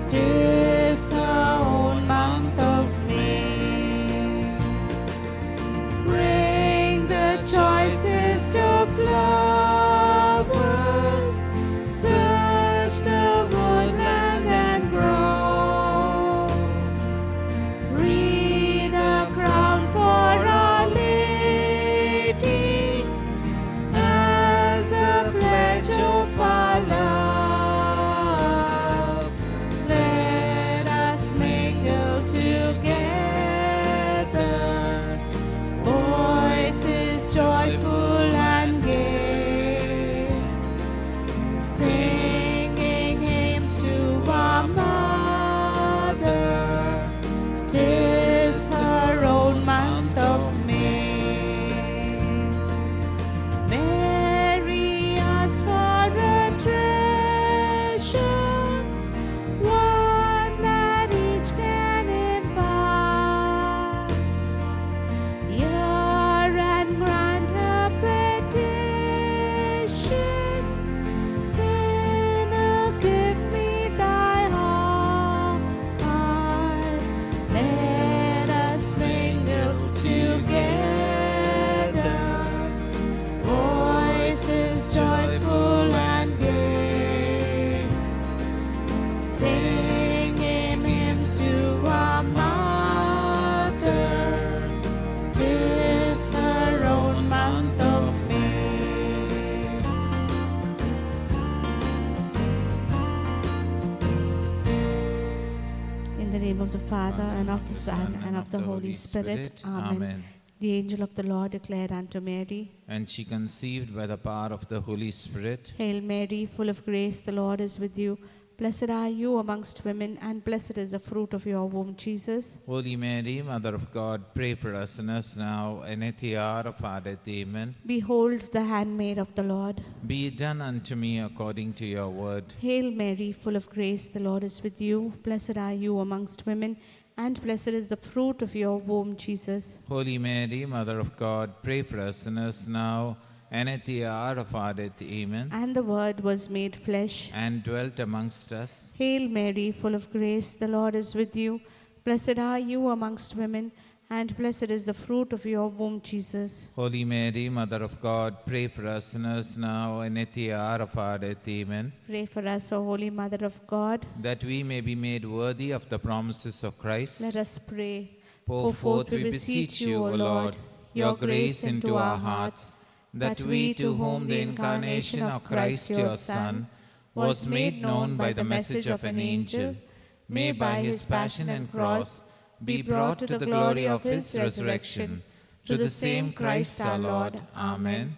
'tis her own month of May. Bring the choicest of flowers, search the woodland and grove. Wreath a crown for Our Lady as a pledge of our love. Let us mingle together, voices joyful and gay, singing hymns to our mother. 'Tis her own month of May. Mary asked for a treasure, one that each can impart. Hear and grant her petition. Sinner, give me thy heart. Let us mingle together, voices joyful and gay, singing hymns to our mother. 'Tis her own month of May. In the name of the Father, and of the Son, and of the Holy Spirit. Amen. The angel of the Lord declared unto Mary, And she conceived by the power of the Holy Spirit. Hail Mary, full of grace, the Lord is with you. Blessed are you amongst women, and blessed is the fruit of your womb, Jesus. Holy Mary, Mother of God, pray for us sinners now and at the hour of our death. Amen. Behold the handmaid of the Lord. Be it done unto me according to your word. Hail Mary, full of grace, the Lord is with you. Blessed are you amongst women, and blessed is the fruit of your womb, Jesus. Holy Mary, Mother of God, pray for us sinners now and at the hour of our death. Amen. And the Word was made flesh And dwelt amongst us. Hail Mary, full of grace, the Lord is with you. Blessed are you amongst women, and blessed is the fruit of your womb, Jesus. Holy Mary, Mother of God, pray for us sinners now and at the hour of our death. Amen. Pray for us, O Holy Mother of God. That we may be made worthy of the promises of Christ. Let us pray. Pour forth, we beseech you, O Lord, your grace into our hearts, that we, to whom the incarnation of Christ your Son was made known by the message of an angel, may by his passion and cross be brought to the glory of his resurrection. To the same Christ our Lord. Amen.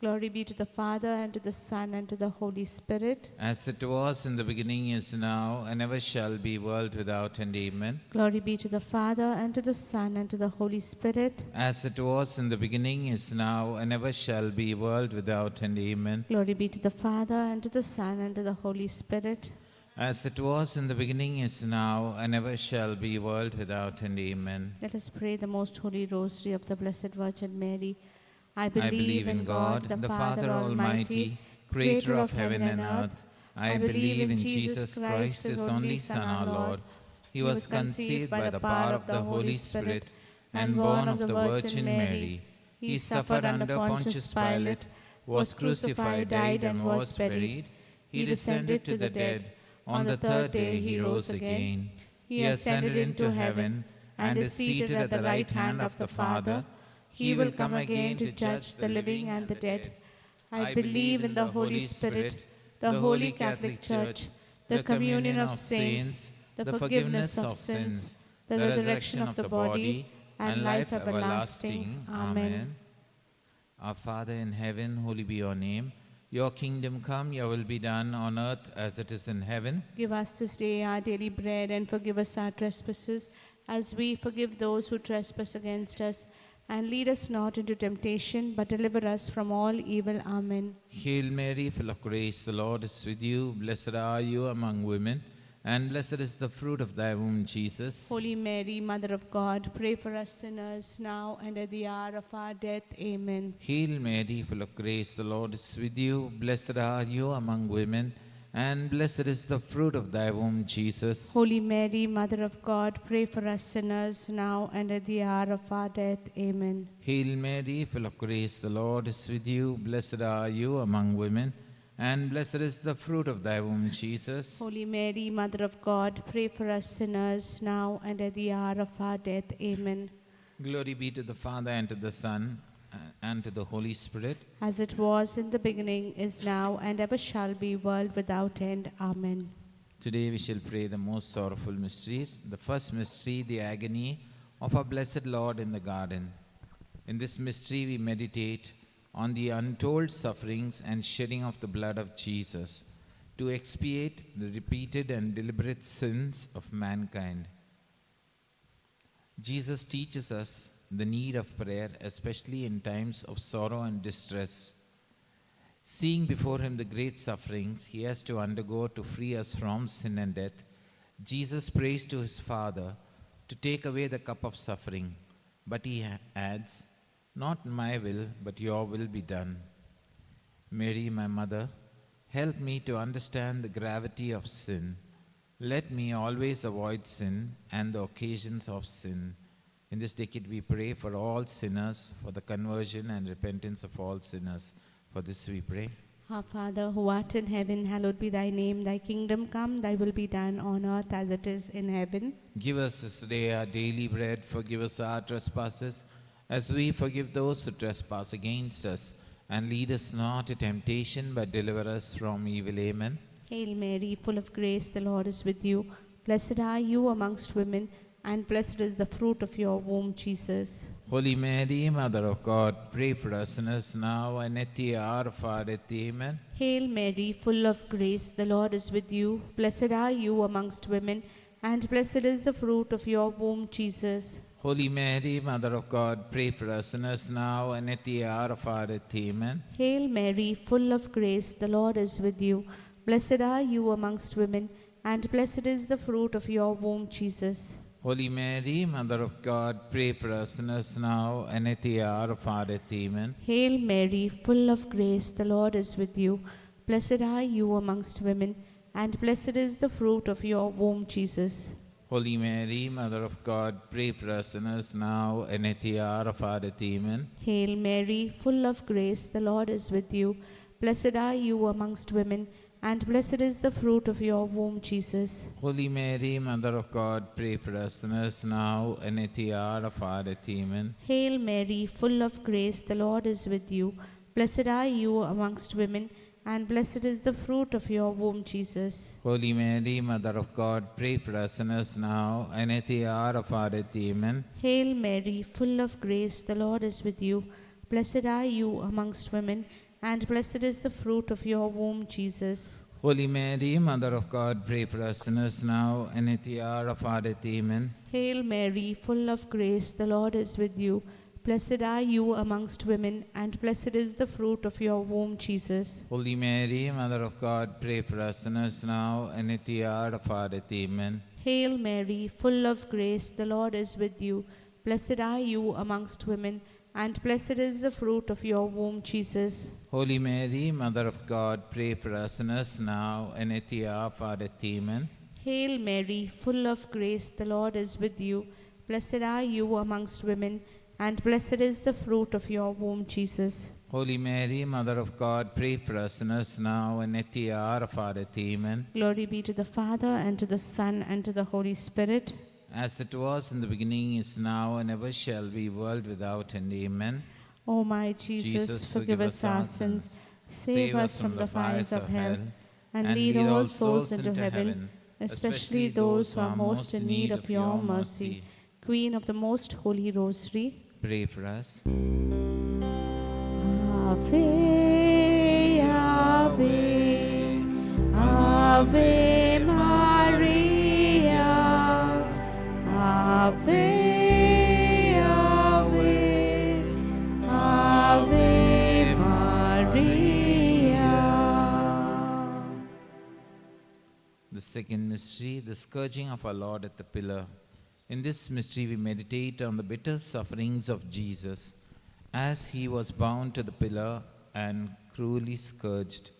Glory be to the Father, and to the Son, and to the Holy Spirit. As it was in the beginning, is now, and ever shall be, world without end. Amen. Glory be to the Father, and to the Son, and to the Holy Spirit. As it was in the beginning, is now, and ever shall be, world without end. Amen. Glory be to the Father, and to the Son, and to the Holy Spirit. As it was in the beginning, is now, and ever shall be, world without end. Amen. Let us pray the most holy rosary of the Blessed Virgin Mary. I believe in God, the Father Almighty, creator of heaven and earth. I believe in Jesus Christ, his only Son, our Lord. He was conceived by the power of the Holy Spirit and born of the Virgin Mary. He suffered under Pontius Pilate, was crucified, died, and was buried. He descended to the dead. On the third day he rose again. He ascended into heaven and is seated at the right hand of the Father. He will come again to judge the living and the dead. I believe in the Holy Spirit, the Holy Catholic Church, the communion of saints, the forgiveness of sins, the resurrection of the body, and life everlasting. Amen. Our Father in heaven, holy be your name. Your kingdom come, your will be done on earth as it is in heaven. Give us this day our daily bread, and forgive us our trespasses, as we forgive those who trespass against us. And lead us not into temptation, but deliver us from all evil. Amen. Hail Mary, full of grace, the Lord is with you. Blessed are you among women, and blessed is the fruit of thy womb, Jesus. Holy Mary, Mother of God, pray for us sinners, now and at the hour of our death. Amen. Hail Mary, full of grace, the Lord is with you. Blessed are you among women, and blessed is the fruit of thy womb, Jesus. Holy Mary, Mother of God, pray for us sinners, now and at the hour of our death. Amen. Hail Mary, full of grace, the Lord is with you. Blessed are you among women, and blessed is the fruit of thy womb, Jesus. Holy Mary, Mother of God, pray for us sinners, now and at the hour of our death. Amen. Glory be to the Father, and to the Son, and to the Holy Spirit. As it was in the beginning, is now, and ever shall be, world without end. Amen. Today we shall pray the most sorrowful mysteries. The first mystery, the agony of our blessed Lord in the garden. In this mystery we meditate on the untold sufferings and shedding of the blood of Jesus to expiate the repeated and deliberate sins of mankind. Jesus teaches us the need of prayer, especially in times of sorrow and distress. Seeing before him the great sufferings he has to undergo to free us from sin and death, Jesus prays to his Father to take away the cup of suffering. But he adds, "Not my will, but your will be done." Mary, my mother, help me to understand the gravity of sin. Let me always avoid sin and the occasions of sin. In this decade we pray for all sinners, for the conversion and repentance of all sinners. For this we pray. Our Father, who art in heaven, hallowed be thy name. Thy kingdom come, thy will be done on earth as it is in heaven. Give us this day our daily bread. Forgive us our trespasses, as we forgive those who trespass against us. And lead us not to temptation, but deliver us from evil. Amen. Hail Mary, full of grace, the Lord is with you. Blessed are you amongst women, and blessed is the fruit of your womb, Jesus. Holy Mary, Mother of God, pray for us sinners now and at the hour of our death. Amen. Hail Mary, full of grace, the Lord is with you. Blessed are you amongst women, and blessed is the fruit of your womb, Jesus. Holy Mary, Mother of God, pray for us sinners now and at the hour of our death. Amen. Hail Mary, full of grace, the Lord is with you. Blessed are you amongst women, and blessed is the fruit of your womb, Jesus. Holy Mary, Mother of God, pray for us sinners now and at the hour of our death. Amen. Hail Mary, full of grace, the Lord is with you. Blessed are you amongst women, and blessed is the fruit of your womb, Jesus. Holy Mary, Mother of God, pray for us sinners now and at the hour of our death. Amen. Hail Mary, full of grace, the Lord is with you. Blessed are you amongst women, and blessed is the fruit of your womb, Jesus. Holy Mary, Mother of God, pray for us sinners now and at the hour of our death. Amen. Hail Mary, full of grace, the Lord is with you. Blessed are you amongst women, and blessed is the fruit of your womb, Jesus. Holy Mary, Mother of God, pray for us sinners now and at the hour of our death. Amen. Hail Mary, full of grace, the Lord is with you. Blessed are you amongst women, and blessed is the fruit of your womb, Jesus. Holy Mary, Mother of God, pray for us sinners now and at the hour of our death. Amen. Hail Mary, full of grace, the Lord is with you. Blessed are you amongst women, and blessed is the fruit of your womb, Jesus. Holy Mary, Mother of God, pray for us sinners now and at the hour of our death. Amen. Hail Mary, full of grace, the Lord is with you. Blessed are you amongst women, and blessed is the fruit of your womb, Jesus. Holy Mary, Mother of God, pray for us sinners now and at the hour of our death. Amen. Hail Mary, full of grace, the Lord is with you. Blessed are you amongst women, and blessed is the fruit of your womb, Jesus. Holy Mary, Mother of God, pray for us sinners now and at the hour of our death. Amen. Glory be to the Father, and to the Son, and to the Holy Spirit. As it was in the beginning, is now, and ever shall be, world without end. Amen. O my Jesus, forgive us our sins, save us from the fires of hell, and lead all souls into heaven, especially those who are most in need of your mercy. Queen of the Most Holy Rosary, Pray for us. Ave, Ave, Ave Maria, Ave, Ave, Ave Maria. The second mystery, the scourging of our Lord at the pillar. In this mystery, we meditate on the bitter sufferings of Jesus as he was bound to the pillar and cruelly scourged.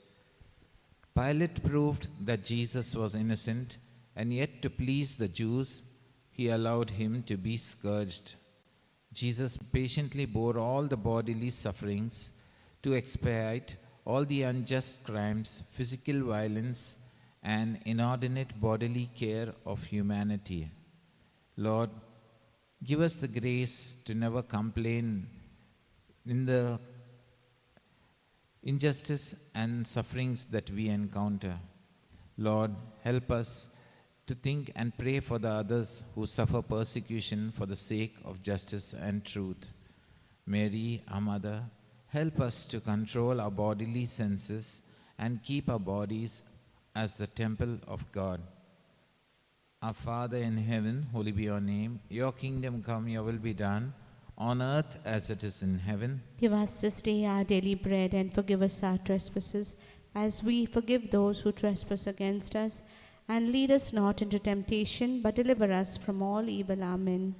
Pilate proved that Jesus was innocent, and yet to please the Jews, he allowed him to be scourged. Jesus patiently bore all the bodily sufferings to expiate all the unjust crimes, physical violence, and inordinate bodily care of humanity. Lord, give us the grace to never complain in the injustice and sufferings that we encounter. Lord, help us to think and pray for the others who suffer persecution for the sake of justice and truth. Mary, our Mother, help us to control our bodily senses and keep our bodies as the temple of God. Our Father in heaven, hallowed be your name. Your kingdom come, your will be done, on earth as it is in heaven. Give us this day our daily bread, and forgive us our trespasses, as we forgive those who trespass against us. And lead us not into temptation, but deliver us from all evil. Amen.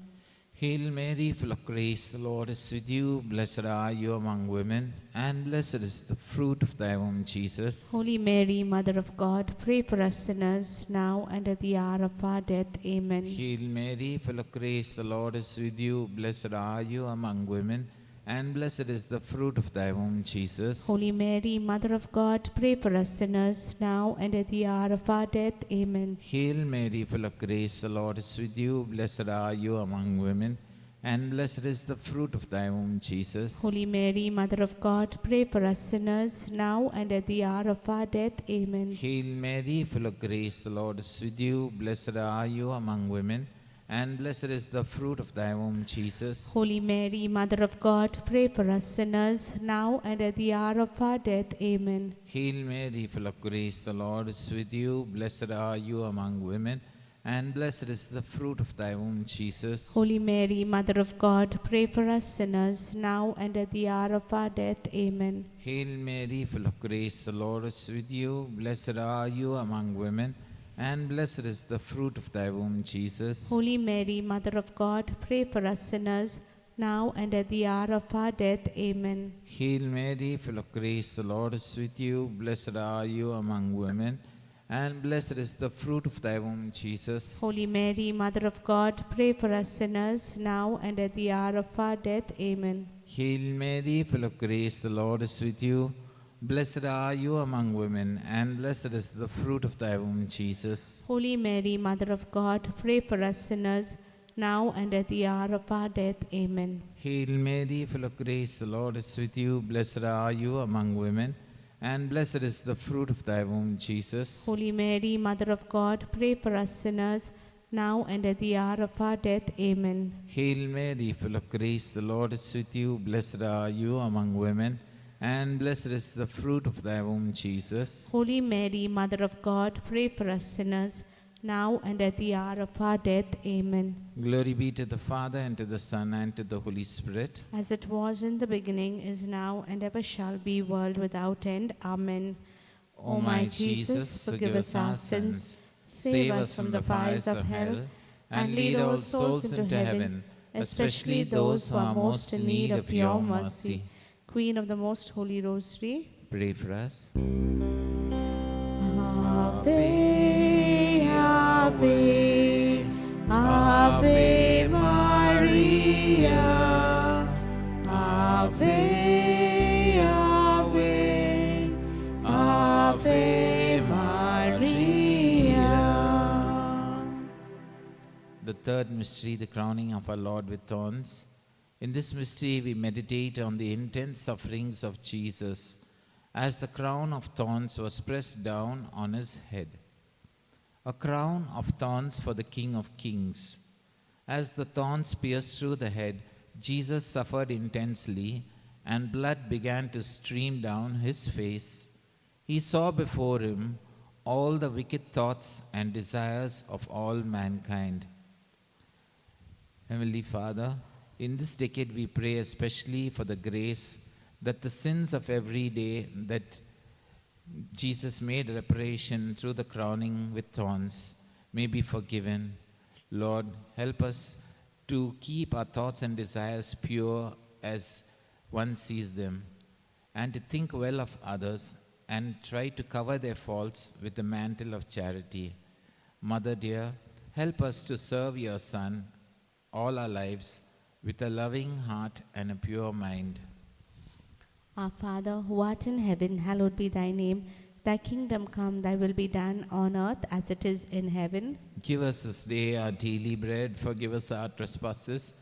Hail Mary, full of grace, the Lord is with you. Blessed are you among women, and blessed is the fruit of thy womb, Jesus. Holy Mary, Mother of God, pray for us sinners, now and at the hour of our death. Amen. Hail Mary, full of grace, the Lord is with you. Blessed are you among women, and blessed is the fruit of thy womb, Jesus. Holy Mary, Mother of God, pray for us sinners, now and at the hour of our death. Amen. Hail Mary, full of grace, the Lord is with you. Blessed are you among women, and blessed is the fruit of thy womb, Jesus. Holy Mary, Mother of God, pray for us sinners, now and at the hour of our death. Amen. Hail Mary, full of grace, the Lord is with you. Blessed are you among women, and blessed is the fruit of thy womb, Jesus. Holy Mary, Mother of God, pray for us sinners, now and at the hour of our death. Amen. Hail Mary, full of grace, the Lord is with you. Blessed are you among women, and blessed is the fruit of thy womb, Jesus. Holy Mary, Mother of God, pray for us sinners, now and at the hour of our death. Amen. Hail Mary, full of grace, the Lord is with you. Blessed are you among women, and blessed is the fruit of thy womb, Jesus. Holy Mary, Mother of God, pray for us sinners, now and at the hour of our death. Amen. Hail Mary, full of grace, the Lord is with you. Blessed are you among women, and blessed is the fruit of thy womb, Jesus. Holy Mary, Mother of God, pray for us sinners, now and at the hour of our death. Amen. Hail Mary, full of grace, the Lord is with you. Blessed are you among women, and blessed is the fruit of thy womb, Jesus. Holy Mary, Mother of God, pray for us sinners, now and at the hour of our death. Amen. Hail Mary, full of grace, the Lord is with you. Blessed are you among women, and blessed is the fruit of thy womb, Jesus. Holy Mary, Mother of God, pray for us sinners, now and at the hour of our death. Amen. Hail Mary, full of grace, the Lord is with you. Blessed are you among women, and blessed is the fruit of thy womb, Jesus. Holy Mary, Mother of God, pray for us sinners, now and at the hour of our death. Amen. Glory be to the Father, and to the Son, and to the Holy Spirit. As it was in the beginning, is now, and ever shall be, world without end. Amen. O my Jesus, forgive us our sins, save us from the fires of hell, and lead all souls into heaven, especially those who are most in need of your mercy. Queen of the Most Holy Rosary, Pray for us. Ave, Ave, Ave Maria, Ave, Ave, Ave Maria. The third mystery, the crowning of our Lord with thorns. In this mystery, we meditate on the intense sufferings of Jesus as the crown of thorns was pressed down on his head. A crown of thorns for the King of Kings. As the thorns pierced through the head, Jesus suffered intensely, and blood began to stream down his face. He saw before him all the wicked thoughts and desires of all mankind. Heavenly Father, in this decade we pray especially for the grace that the sins of every day that Jesus made reparation through the crowning with thorns may be forgiven. Lord, help us to keep our thoughts and desires pure as one sees them, and to think well of others and try to cover their faults with the mantle of charity. Mother dear, help us to serve your Son all our lives with a loving heart and a pure mind. Our Father, who art in heaven, hallowed be thy name. Thy kingdom come, thy will be done on earth as it is in heaven. Give us this day our daily bread. Forgive us our trespasses,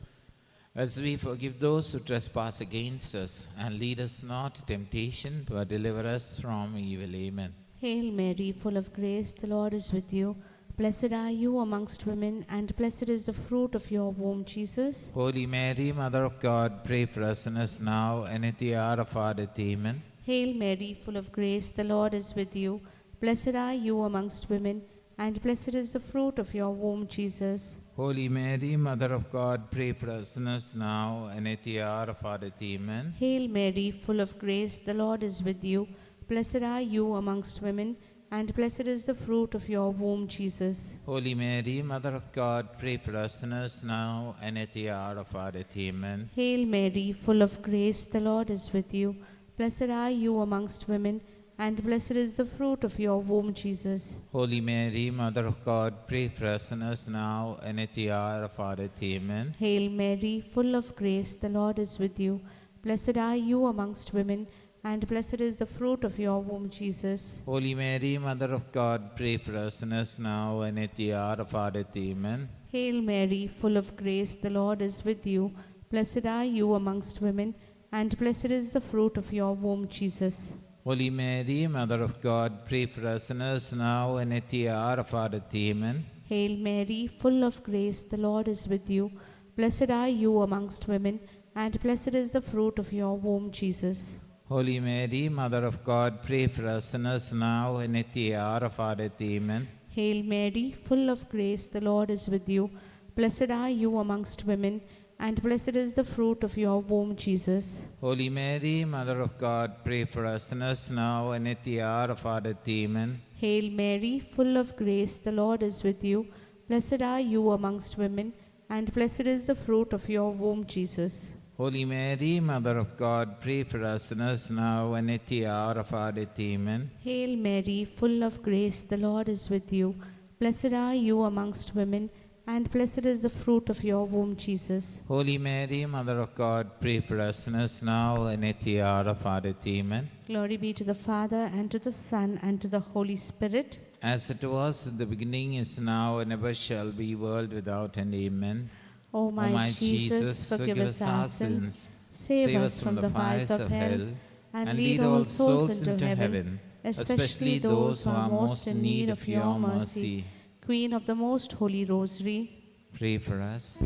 as we forgive those who trespass against us. And lead us not to temptation, but deliver us from evil. Amen. Hail Mary, full of grace, the Lord is with you. Blessed are you amongst women, and blessed is the fruit of your womb, Jesus. Holy Mary, Mother of God, pray for us sinners now and at the hour of our death. Amen. Hail Mary, full of grace, the Lord is with you. Blessed are you amongst women, and blessed is the fruit of your womb, Jesus. Holy Mary, Mother of God, pray for us sinners now and at the hour of our death. Amen. Hail Mary, full of grace, the Lord is with you. Blessed are you amongst women, and blessed is the fruit of your womb, Jesus. Holy Mary, Mother of God, pray for us sinners now and at the hour of our death. Amen. Hail Mary, full of grace, the Lord is with you. Blessed are you amongst women, and blessed is the fruit of your womb, Jesus. Holy Mary, Mother of God, pray for us sinners now and at the hour of our death. Amen. Hail Mary, full of grace, the Lord is with you. Blessed are you amongst women, and blessed is the fruit of your womb, Jesus. Holy Mary, Mother of God, pray for us sinners now and at the hour of our death. Amen. Hail Mary, full of grace, the Lord is with you. Blessed are you amongst women, and blessed is the fruit of your womb, Jesus. Holy Mary, Mother of God, pray for us sinners now and at the hour of our death. Amen. Hail Mary, full of grace, the Lord is with you. Blessed are you amongst women, and blessed is the fruit of your womb, Jesus. Holy Mary, Mother of God, pray for us sinners now and at the hour of our death. Amen. Hail Mary, full of grace, the Lord is with you. Blessed are you amongst women, and blessed is the fruit of your womb, Jesus. Holy Mary, Mother of God, pray for us sinners now and at the hour of our death. Amen. Hail Mary, full of grace, the Lord is with you. Blessed are you amongst women, and blessed is the fruit of your womb, Jesus. Holy Mary, Mother of God, pray for us sinners now and at the hour of our death. Amen. Hail Mary, full of grace, the Lord is with you. Blessed are you amongst women, and blessed is the fruit of your womb, Jesus. Holy Mary, Mother of God, pray for us sinners now and at the hour of our death. Amen. Glory be to the Father, and to the Son, and to the Holy Spirit. As it was in the beginning, is now, and ever shall be, world without end. Amen. O my Jesus, forgive us our sins, save us from the fires of hell, and lead all souls into heaven, especially those who are most in need of your mercy. Queen of the Most Holy Rosary, Pray for us.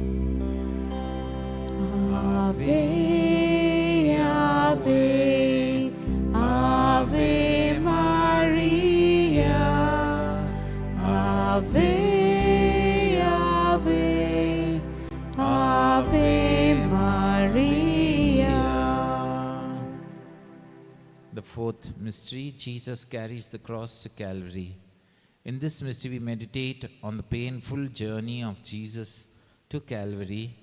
Ave, Ave, Ave Maria, Ave, Ave, Ave Maria. The fourth mystery, Jesus carries the cross to Calvary. In this mystery, we meditate on the painful journey of Jesus to Calvary,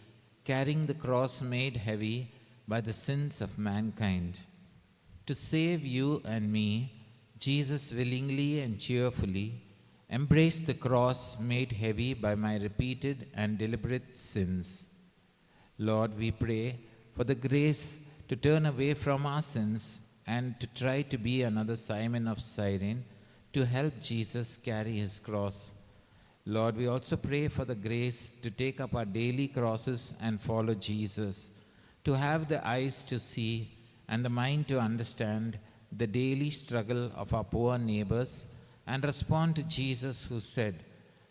carrying the cross made heavy by the sins of mankind. To save you and me, Jesus willingly and cheerfully embraced the cross made heavy by my repeated and deliberate sins. Lord, we pray for the grace to turn away from our sins and to try to be another Simon of Cyrene, to help Jesus carry his cross. Lord, we also pray for the grace to take up our daily crosses and follow Jesus, to have the eyes to see and the mind to understand the daily struggle of our poor neighbors and respond to Jesus, who said,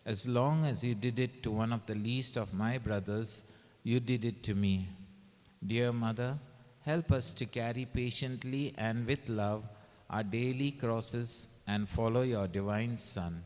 "As long as you did it to one of the least of my brothers, you did it to me." Dear Mother, help us to carry patiently and with love our daily crosses and follow your divine Son.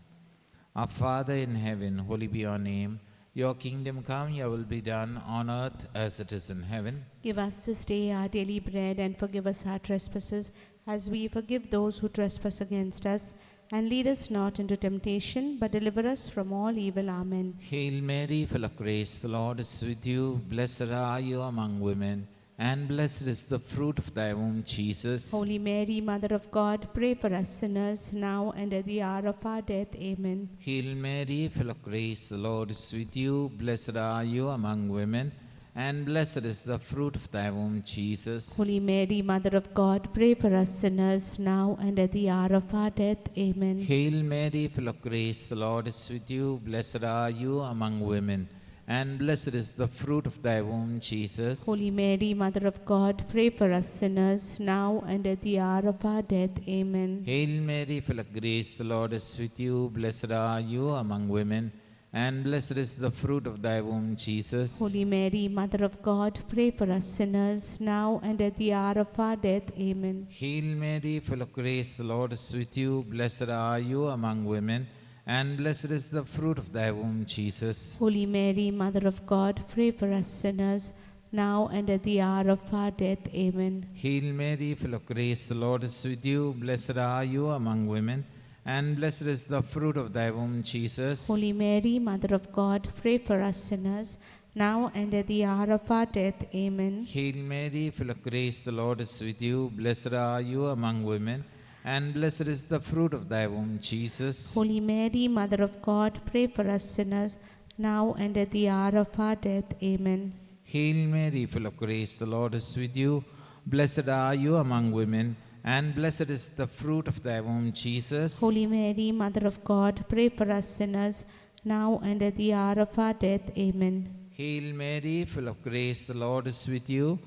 Our Father in heaven, holy be your name. Your kingdom come, your will be done on earth as it is in heaven. Give us this day our daily bread, and forgive us our trespasses, as we forgive those who trespass against us. And lead us not into temptation, but deliver us from all evil. Amen. Hail Mary, full of grace, the Lord is with you. Blessed are you among women, and blessed is the fruit of thy womb, Jesus. Holy Mary, Mother of God, pray for us sinners, now and at the hour of our death. Amen. Hail Mary, full of grace, the Lord is with you. Blessed are you among women, and blessed is the fruit of thy womb, Jesus. Holy Mary, Mother of God, pray for us sinners, now and at the hour of our death. Amen. Hail Mary, full of grace, the Lord is with you. Blessed are you among women, and blessed is the fruit of thy womb, Jesus. Holy Mary, Mother of God, pray for us sinners, now and at the hour of our death. Amen. Hail Mary, full of grace, the Lord is with you. Blessed are you among women, and blessed is the fruit of thy womb, Jesus. Holy Mary, Mother of God, pray for us sinners, now and at the hour of our death. Amen. Hail Mary, full of grace, the Lord is with you. Blessed are you among women, and blessed is the fruit of thy womb, Jesus. Holy Mary, Mother of God, pray for us sinners, now and at the hour of our death. Amen. Hail Mary, full of grace, the Lord is with you. Blessed are you among women, and blessed is the fruit of thy womb, Jesus. Holy Mary, Mother of God, pray for us sinners, now and at the hour of our death. Amen. Hail Mary, full of grace, the Lord is with you. Blessed are you among women, and blessed is the fruit of thy womb, Jesus. Holy Mary, Mother of God, pray for us sinners, now and at the hour of our death. Amen. Hail Mary, full of grace, the Lord is with you. Blessed are you among women, and blessed is the fruit of thy womb, Jesus. Holy Mary, Mother of God, pray for us sinners, now and at the hour of our death. Amen. Hail Mary, full of grace, the Lord is with you.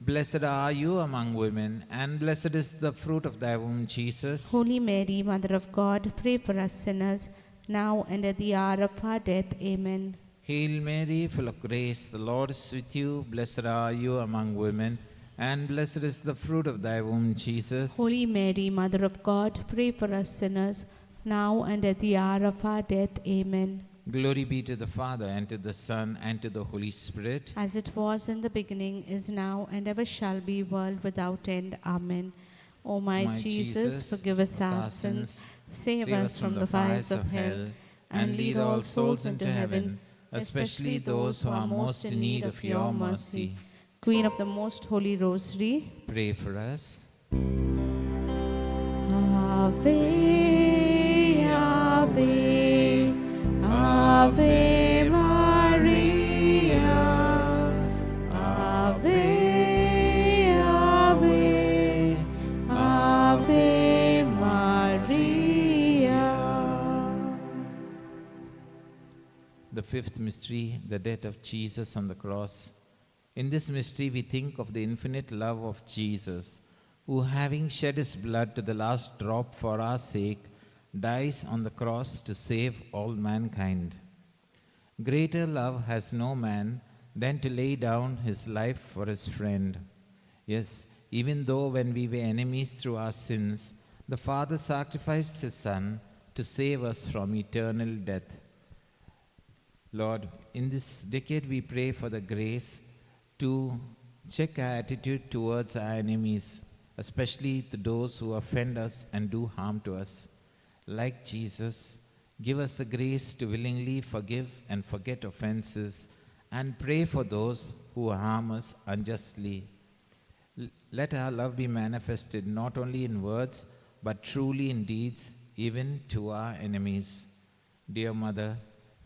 Blessed are you among women, and blessed is the fruit of thy womb, Jesus. Holy Mary, Mother of God, pray for us sinners, now and at the hour of our death. Amen. Hail Mary, full of grace, the Lord is with you. Blessed are you among women, and blessed is the fruit of thy womb, Jesus. Holy Mary, Mother of God, pray for us sinners, now and at the hour of our death. Amen. Glory be to the Father, and to the Son, and to the Holy Spirit. As it was in the beginning, is now, and ever shall be, world without end. Amen. O my Jesus, forgive us our sins, save us from the fires of hell, and lead all souls into heaven, especially those who are most in need of your mercy. Queen of the Most Holy Rosary, Pray for us. Ave, Ave, Ave Maria, Ave, Ave, Ave Maria. The fifth mystery, the death of Jesus on the cross. In this mystery, we think of the infinite love of Jesus, who, having shed his blood to the last drop for our sake, dies on the cross to save all mankind. Greater love has no man than to lay down his life for his friend. Yes, even though when we were enemies through our sins, the Father sacrificed his Son to save us from eternal death. Lord, in this decade we pray for the grace to check our attitude towards our enemies, especially to those who offend us and do harm to us. Like Jesus, give us the grace to willingly forgive and forget offenses and pray for those who harm us unjustly. Let our love be manifested not only in words, but truly in deeds, even to our enemies. Dear Mother,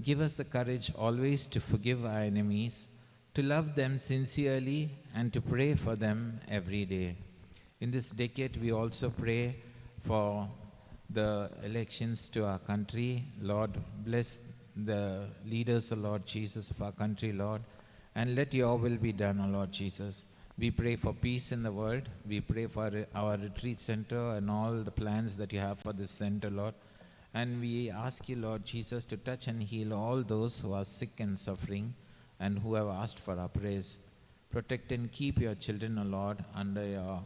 give us the courage always to forgive our enemies, to love them sincerely, and to pray for them every day. In this decade, we also pray for the elections to our country. Lord, bless the leaders, O Lord Jesus, of our country, Lord, and let your will be done, O Lord Jesus. We pray for peace in the world. We pray for our retreat center and all the plans that you have for this center, Lord. And we ask you, Lord Jesus, to touch and heal all those who are sick and suffering and who have asked for our prayers. Protect and keep your children, O Lord, under your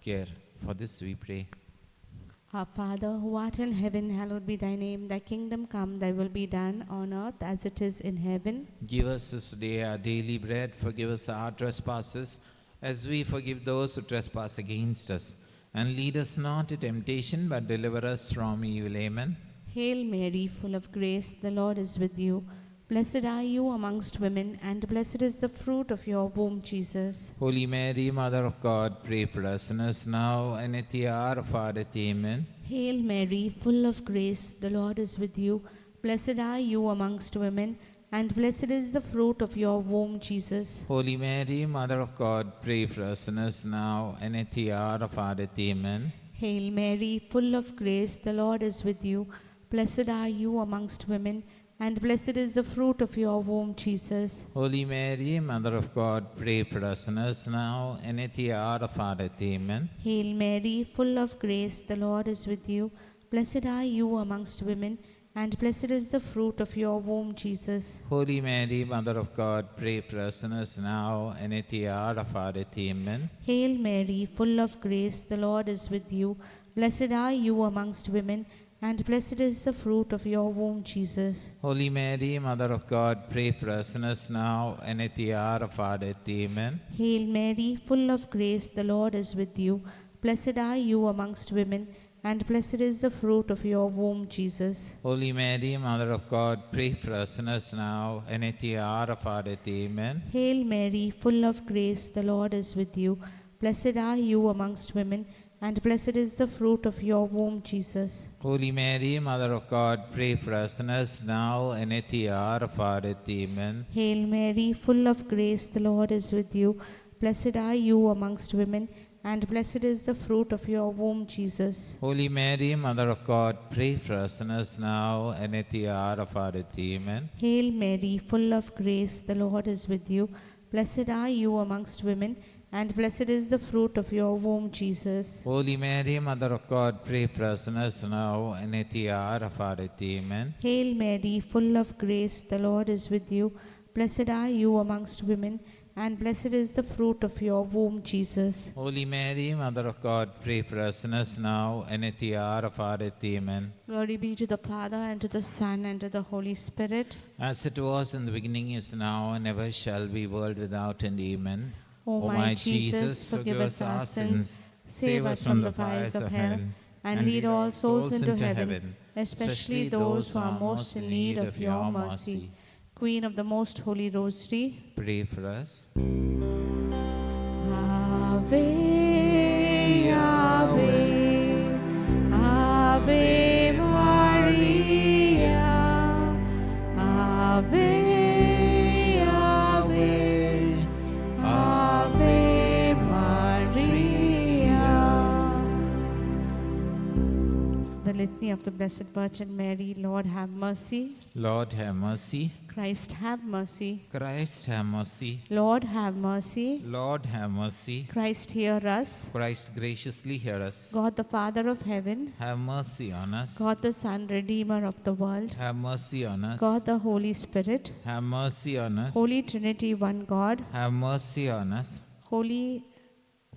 care. For this we pray. Our Father, who art in heaven, hallowed be thy name. Thy kingdom come, thy will be done on earth as it is in heaven. Give us this day our daily bread. Forgive us our trespasses, as we forgive those who trespass against us. And lead us not to temptation, but deliver us from evil. Amen. Hail Mary, full of grace, the Lord is with you. Blessed are you amongst women, and blessed is the fruit of your womb, Jesus. Holy Mary, Mother of God, pray for us sinners now and at the hour of our death. Amen. Hail Mary, full of grace, the Lord is with you. Blessed are you amongst women, and blessed is the fruit of your womb, Jesus. Holy Mary, Mother of God, pray for us sinners now and at the hour of our death. Amen. Hail Mary, full of grace, the Lord is with you. Blessed are you amongst women, and blessed is the fruit of your womb, Jesus. Holy Mary, Mother of God, pray for us sinners now and at the hour of our death. Amen. Hail Mary, full of grace, the Lord is with you. Blessed are you amongst women, and blessed is the fruit of your womb, Jesus. Holy Mary, Mother of God, pray for us sinners now and at the hour of our death. Amen. Hail Mary, full of grace, the Lord is with you. Blessed are you amongst women, and blessed is the fruit of your womb, Jesus. Holy Mary, Mother of God, pray for us sinners now and at the hour of our death. Amen. Hail Mary, full of grace, the Lord is with you. Blessed are you amongst women, and blessed is the fruit of your womb, Jesus. Holy Mary, Mother of God, pray for us sinners now and at the hour of our death. Amen. Hail Mary, full of grace, the Lord is with you. Blessed are you amongst women, and blessed is the fruit of your womb, Jesus. Holy Mary, Mother of God, pray for us sinners now and at the hour of our death. Amen. Hail Mary, full of grace, the Lord is with you. Blessed are you amongst women, and blessed is the fruit of your womb, Jesus. Holy Mary, Mother of God, pray for us sinners now and at the hour of our death. Amen. Hail Mary, full of grace, the Lord is with you. Blessed are you amongst women, and blessed is the fruit of your womb, Jesus. Holy Mary, Mother of God, pray for us sinners now and at the hour of our death. Amen. Hail Mary, full of grace, the Lord is with you. Blessed are you amongst women, and blessed is the fruit of your womb, Jesus. Holy Mary, Mother of God, pray for us sinners now and at the hour of our death. Amen. Glory be to the Father, and to the Son, and to the Holy Spirit. As it was in the beginning, is now, and ever shall be, world without end. Amen. O my Jesus, forgive us our sins, save us from the fires of hell, and lead all souls into heaven, especially those who are most in need of your mercy. Queen of the Most Holy Rosary, Pray for us. Ave, Ave, Ave Maria, Ave, Ave, Ave Maria. The Litany of the Blessed Virgin Mary. Lord, have mercy. Lord, have mercy. Christ, have mercy. Christ, have mercy. Lord, have mercy. Lord, have mercy. Christ, hear us. Christ, graciously hear us. God, the Father of heaven. Have mercy on us. God, the Son, Redeemer of the world. Have mercy on us. God, the Holy Spirit. Have mercy on us. Holy Trinity, one God. Have mercy on us. Holy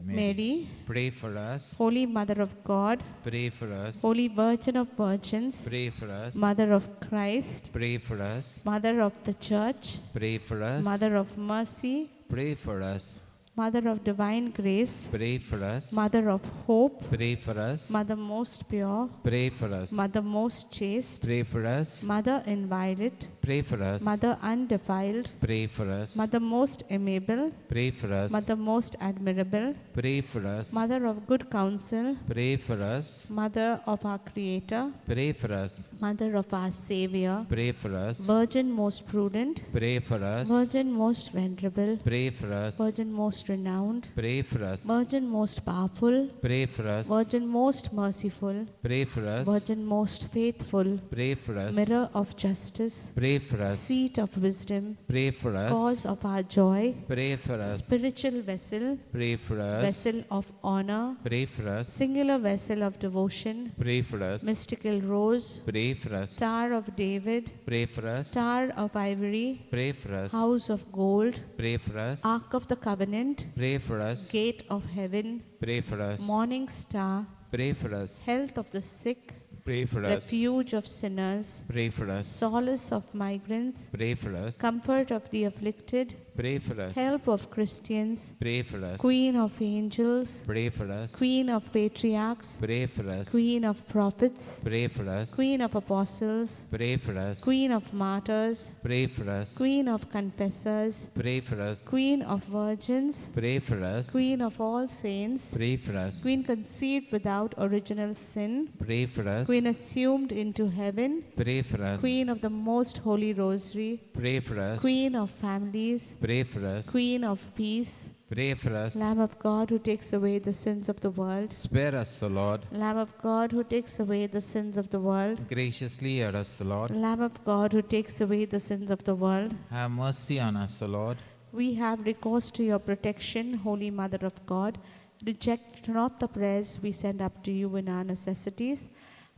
Mary, pray for us. Holy Mother of God. Pray for us. Holy Virgin of Virgins. Pray for us. Mother of Christ. Pray for us. Mother of the Church. Pray for us. Mother of mercy. Pray for us. Mother of divine grace. Pray for us. Mother of hope. Pray for us. Mother most pure. Pray for us. Mother most chaste. Pray for us. Mother inviolate. Pray for us. Mother undefiled. Pray for us. Mother most amiable. Pray for us. Mother most admirable. Pray for us. Mother of good counsel. Pray for us. Mother of our Creator. Pray for us. Mother of our Savior. Pray for us. Virgin most prudent. Pray for us. Virgin most venerable. Pray for us. Virgin most renowned. Pray for us. Virgin most powerful. Pray for us. Virgin most merciful. Pray for us. Virgin most faithful. Pray for us. Mirror of justice. Pray for us. Seat of wisdom. Pray for us. Cause of our joy. Pray for us. Spiritual vessel. Pray for us. Vessel of honor. Pray for us. Singular vessel of devotion. Pray for us. Mystical rose. Pray for us. Tower of David. Pray for us. Tower of ivory. Pray for us. House of gold. Pray for us. Ark of the covenant. Pray for us. Gate of heaven. Pray for us. Morning star. Pray for us. Health of the sick. Pray for us. Refuge of sinners. Pray for us. Solace of migrants. Pray for us. Comfort of the afflicted. Pray for us. Help of Christians, Pray for us. Queen of angels, Pray for us. Queen of patriarchs, Pray for us. Queen of prophets, Pray for us. Queen of apostles, Pray for us. Queen of martyrs, Pray for us. Queen of confessors, Pray for us. Queen of virgins, Pray for us. Queen of all saints, Pray for us. Queen conceived without original sin, Pray for us. Queen assumed into heaven, Pray for us. Queen of the most holy rosary, Pray for us. Queen of families, Pray for us. Queen of peace, Pray for us. Lamb of God who takes away the sins of the world, Spare us, O Lord. Lamb of God who takes away the sins of the world, Graciously hear us, O Lord. Lamb of God who takes away the sins of the world. Have mercy on us, O Lord. We have recourse to your protection, Holy Mother of God. Reject not the prayers we send up to you in our necessities,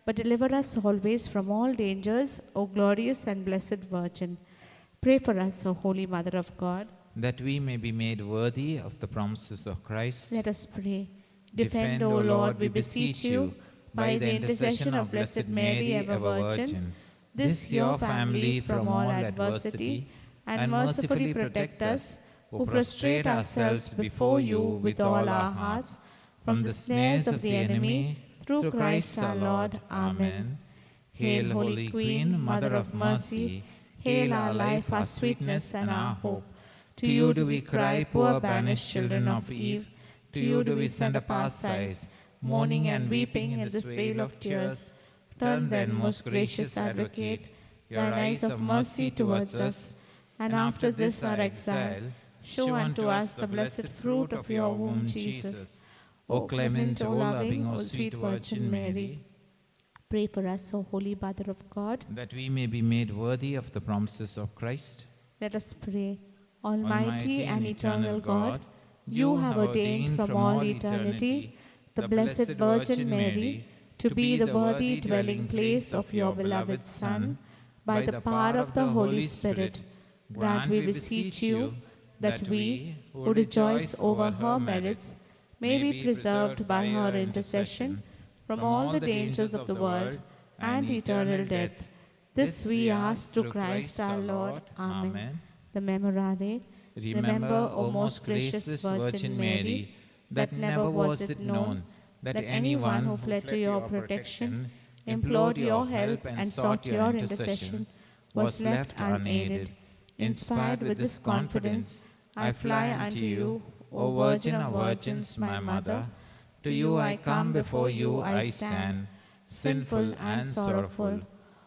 but deliver us always from all dangers, O glorious and blessed Virgin. Pray for us, O Holy Mother of God. That we may be made worthy of the promises of Christ. Let us pray. Defend, O Lord, we beseech you, by the intercession of Blessed Mary, ever Virgin, this your family from all adversity, and mercifully protect us, who prostrate ourselves before you with all our hearts, from the snares of the enemy, through Christ our Lord. Amen. Hail, Holy Queen, Mother of Mercy. Hail our life, our sweetness, and our hope. To you do we cry, poor banished children of Eve. To you do we send up our sighs, mourning and weeping in this vale of tears. Turn then, most gracious Advocate, your eyes of mercy towards us, and after this our exile, show unto us the blessed fruit of your womb, Jesus. O clement, O loving, O sweet Virgin Mary, Pray for us, O Holy Mother of God. that we may be made worthy of the promises of Christ. Let us pray. Almighty and eternal God, you have ordained from all eternity the Blessed Virgin Mary to be the worthy dwelling place of your beloved Son, by the power of the Holy Spirit. Grant, we beseech you, that we, who rejoice over her merits, may be preserved by her intercession from all the dangers of the world and eternal death. This we ask through Christ our Lord. Amen. The Memorare. Remember, O most gracious Virgin Mary, that never was it known that anyone who fled to your protection, implored your help, and sought your intercession was left unaided. Inspired with this confidence, I fly unto you, O Virgin of Virgins, my Mother. To you I come, before you I stand, sinful and sorrowful.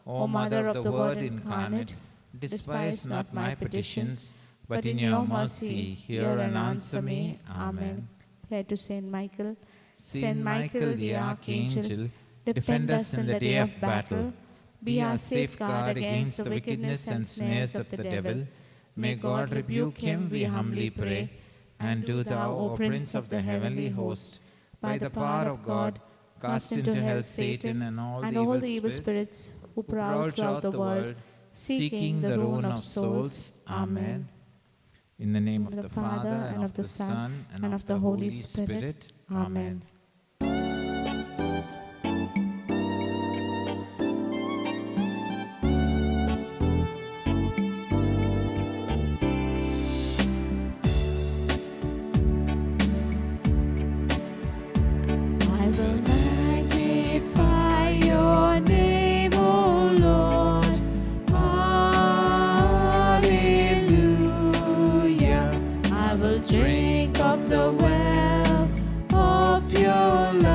O Mother of the Word incarnate, despise not my petitions, but in your mercy hear and answer me. Amen. Prayer to Saint Michael. Saint Michael the Archangel, defend us in the day of battle. Be our safeguard against the wickedness and snares of the devil. May God rebuke him, we humbly pray. And do thou, O Prince of the heavenly host, by the power of God, cast into hell Satan and all the evil spirits who prowl throughout the world, seeking the ruin of souls. Amen. In the name of the Father, and of the Son, and of the Holy Spirit. Amen. I will magnify your name, O Lord. Hallelujah. I will drink of the well of your love.